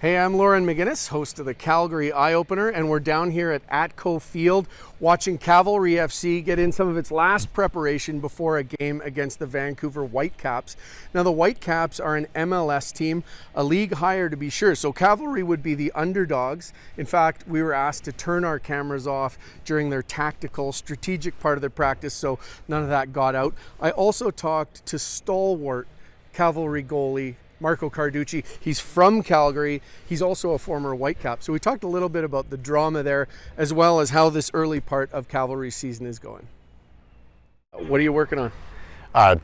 Hey, I'm Loren McGinnis, host of the Calgary Eyeopener, and we're down here at Atco Field watching Cavalry FC get in some of its last preparation before a game against the Vancouver Whitecaps. Now, the Whitecaps are an MLS team, a league higher to be sure, so Cavalry would be the underdogs. In fact, we were asked to turn our cameras off during their tactical, strategic part of their practice, so none of that got out. I also talked to stalwart Cavalry goalie Marco Carducci. He's from Calgary. He's also a former Whitecap. So we talked a little bit about the drama there, as well as how this early part of Cavalry's season is going. What are you working on?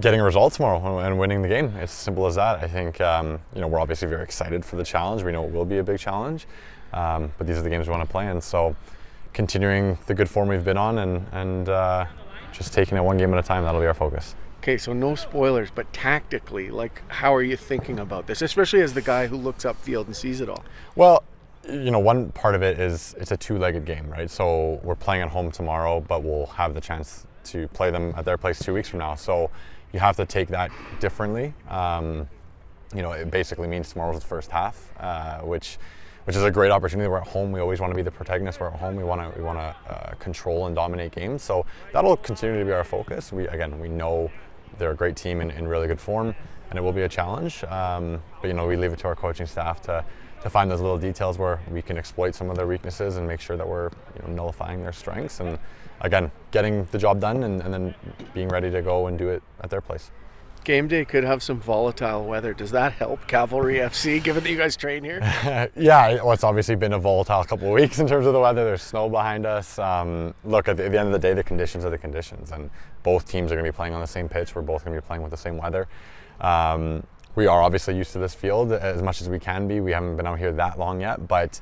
Getting results tomorrow and winning the game. It's as simple as that. I think we're obviously very excited for the challenge. We know it will be a big challenge, but these are the games we want to play in. So continuing the good form we've been on and just taking it one game at a time, that'll be our focus. Okay, so no spoilers, but tactically, how are you thinking about this, especially as the guy who looks upfield and sees it all? Well, one part of it is it's a two-legged game, right? So we're playing at home tomorrow, but we'll have the chance to play them at their place 2 weeks from now. So you have to take that differently. It basically means tomorrow's the first half, which is a great opportunity. We're at home. We always want to be the protagonist. We're at home. We want to control and dominate games. So that'll continue to be our focus. We know they're a great team in really good form, and it will be a challenge. But we leave it to our coaching staff to find those little details where we can exploit some of their weaknesses and make sure that we're nullifying their strengths. And again, getting the job done and then being ready to go and do it at their place. Game day could have some volatile weather. Does that help Cavalry FC, given that you guys train here? Yeah, well, it's obviously been a volatile couple of weeks in terms of the weather. There's snow behind us. Look, at the end of the day, the conditions are the conditions, and both teams are going to be playing on the same pitch. We're both going to be playing with the same weather. We are obviously used to this field as much as we can be. We haven't been out here that long yet, but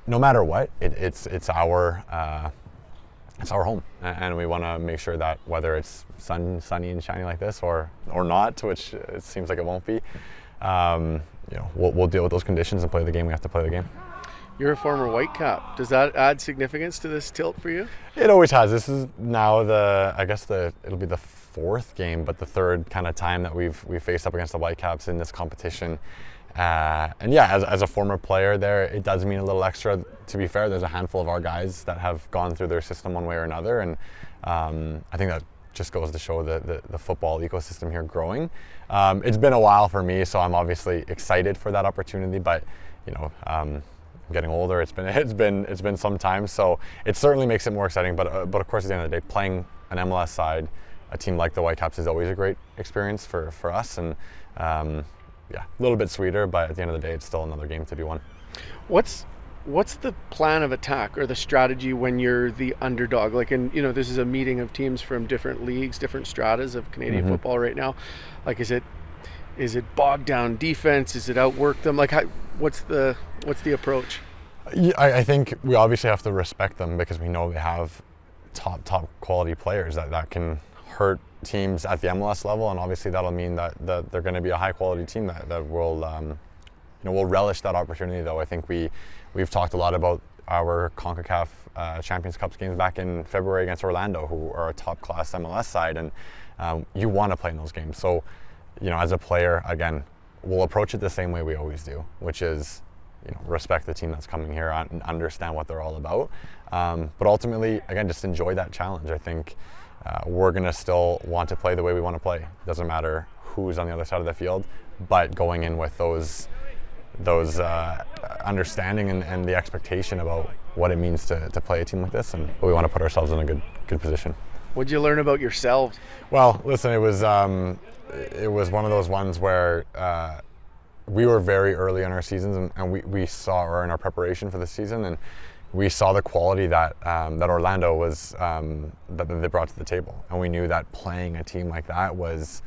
no matter what, it's our home, and we want to make sure that whether it's sunny and shiny like this or not, which it seems like it won't be, we'll deal with those conditions and play the game we have to play the game. You're a former Whitecap. Does that add significance to this tilt for you? It always has. This is now it'll be the fourth game, but the third kind of time that we've faced up against the Whitecaps in this competition. As a former player there, it does mean a little extra. To be fair, there's a handful of our guys that have gone through their system one way or another, and I think that just goes to show the football ecosystem here growing. It's been a while for me, so I'm obviously excited for that opportunity, but I'm getting older. It's been some time, so it certainly makes it more exciting. But of course, at the end of the day, playing an MLS side, a team like the Whitecaps, is always a great experience for us, and a little bit sweeter, but at the end of the day, it's still another game to be won. What's the plan of attack or the strategy when you're the underdog? This is a meeting of teams from different leagues, different stratas of Canadian football right now. Is it bogged down defense? Is it outwork them? What's the approach? I think we obviously have to respect them because we know they have top quality players that can hurt teams at the MLS level, and obviously that'll mean that they're going to be a high quality team that will relish that opportunity. Though I think we've talked a lot about our CONCACAF Champions Cup games back in February against Orlando, who are a top class MLS side, and you want to play in those games. So as a player, again, we'll approach it the same way we always do, which is respect the team that's coming here and understand what they're all about, but ultimately, again, just enjoy that challenge. I think we're going to still want to play the way we want to play. Doesn't matter who's on the other side of the field, but going in with those understanding and the expectation about what it means to play a team like this, and we want to put ourselves in a good position. What did you learn about yourselves? Well, listen, it was one of those ones where we were very early in our seasons, and we saw, or in our preparation for the season, and we saw the quality that Orlando was that they brought to the table, and we knew that playing a team like that was,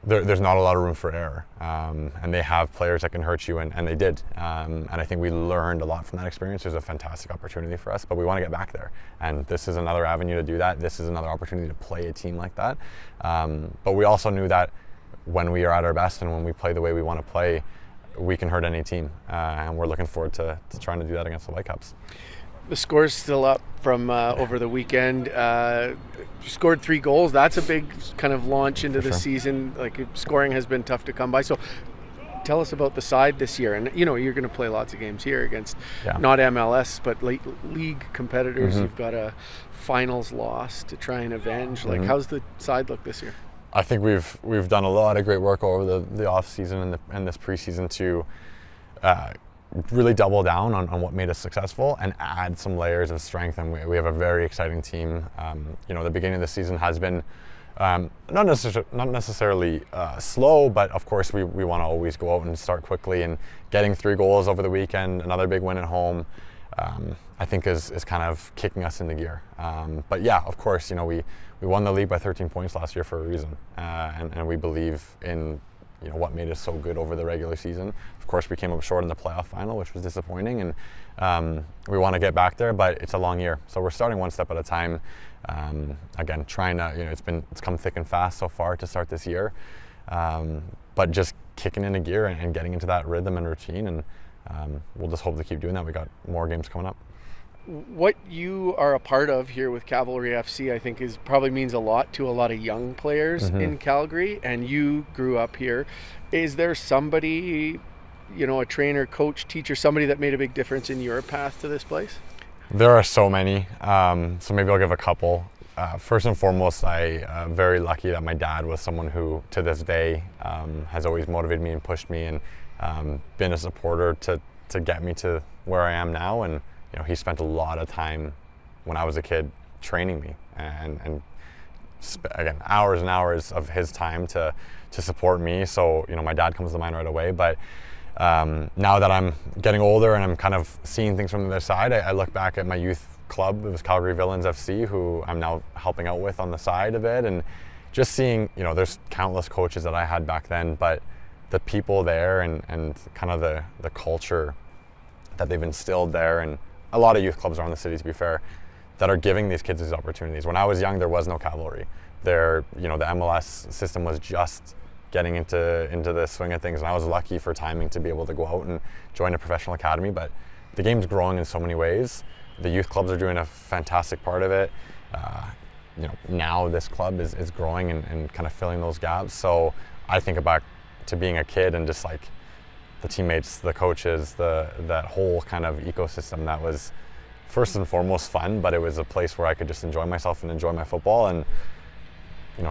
there's not a lot of room for error, and they have players that can hurt you, and they did, and I think we learned a lot from that experience. There's a fantastic opportunity for us, but we want to get back there, and this is another avenue to do that. This is another opportunity to play a team like that, but we also knew that when we are at our best and when we play the way we want to play, we can hurt any team, and we're looking forward to trying to do that against the Whitecaps. The score's still up from over the weekend. You scored 3 goals. That's a big kind of launch into the season. Scoring has been tough to come by. So tell us about the side this year. And you're going to play lots of games here against not MLS but league competitors. You've got a finals loss to try and avenge. Like, how's the side look this year? I think we've done a lot of great work over the off season and this preseason to really double down on what made us successful and add some layers of strength. And we have a very exciting team. The beginning of the season has been not necessarily slow, but of course we want to always go out and start quickly. And getting 3 goals over the weekend, another big win at home, I think is kind of kicking us into gear. But yeah, of course, we won the league by 13 points last year for a reason, and we believe in what made us so good over the regular season. Of course, we came up short in the playoff final, which was disappointing, and we want to get back there, but it's a long year, so we're starting one step at a time. Again, trying to it's come thick and fast so far to start this year, but just kicking into gear and getting into that rhythm and routine, and we'll just hope to keep doing that. We got more games coming up. What you are a part of here with Cavalry FC, I think, probably means a lot to a lot of young players in Calgary, and you grew up here. Is there somebody, a trainer, coach, teacher, somebody that made a big difference in your path to this place? There are so many, so maybe I'll give a couple. First and foremost, I'm very lucky that my dad was someone who, to this day, has always motivated me and pushed me, and been a supporter to get me to where I am now. And he spent a lot of time when I was a kid training me, and again, hours and hours of his time to support me. So my dad comes to mind right away. But now that I'm getting older and I'm kind of seeing things from the other side, I look back at my youth club. It was Calgary Villains FC, who I'm now helping out with on the side of it, and just seeing there's countless coaches that I had back then, but the people there and kind of the culture that they've instilled there, and a lot of youth clubs around the city, to be fair, that are giving these kids these opportunities. When I was young, there was no Cavalry. The MLS system was just getting into the swing of things, and I was lucky for timing to be able to go out and join a professional academy. But the game's growing in so many ways. The youth clubs are doing a fantastic part of it. Now this club is growing and kind of filling those gaps. So I think about to being a kid and just like the teammates, the coaches, that whole kind of ecosystem that was first and foremost fun, but it was a place where I could just enjoy myself and enjoy my football. And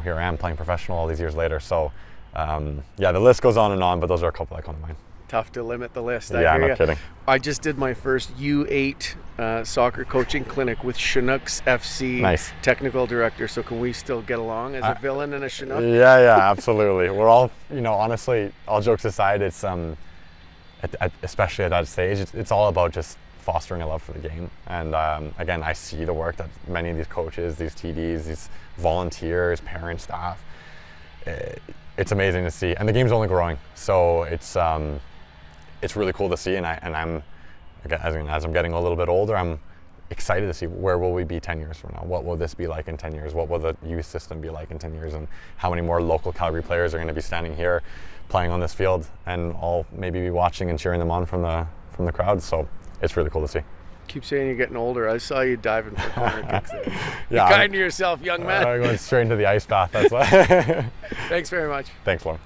here I am playing professional all these years later. So the list goes on, but those are a couple that come to mind. Tough to limit the list. Yeah, no kidding. I just did my first U8 soccer coaching clinic with Chinooks FC. Nice. Technical director. So can we still get along as a villain and a Chinook? Yeah, absolutely. We're all, honestly, all jokes aside, it's especially at that stage, it's all about just fostering a love for the game. And again, I see the work that many of these coaches, these TDs, these volunteers, parents, staff. It's amazing to see, and the game's only growing. So it's really cool to see, and I'm again, as I'm getting a little bit older, I'm excited to see where will we be 10 years from now. What will this be like in 10 years? What will the youth system be like in 10 years? And how many more local Calgary players are going to be standing here playing on this field, and I'll maybe be watching and cheering them on from the crowd. So it's really cool to see. Keep saying you're getting older. I saw you diving for corner kicks there. Yeah, be kind to yourself, young man. I'm going straight into the ice bath. That's why. Thanks very much. Thanks, Loren.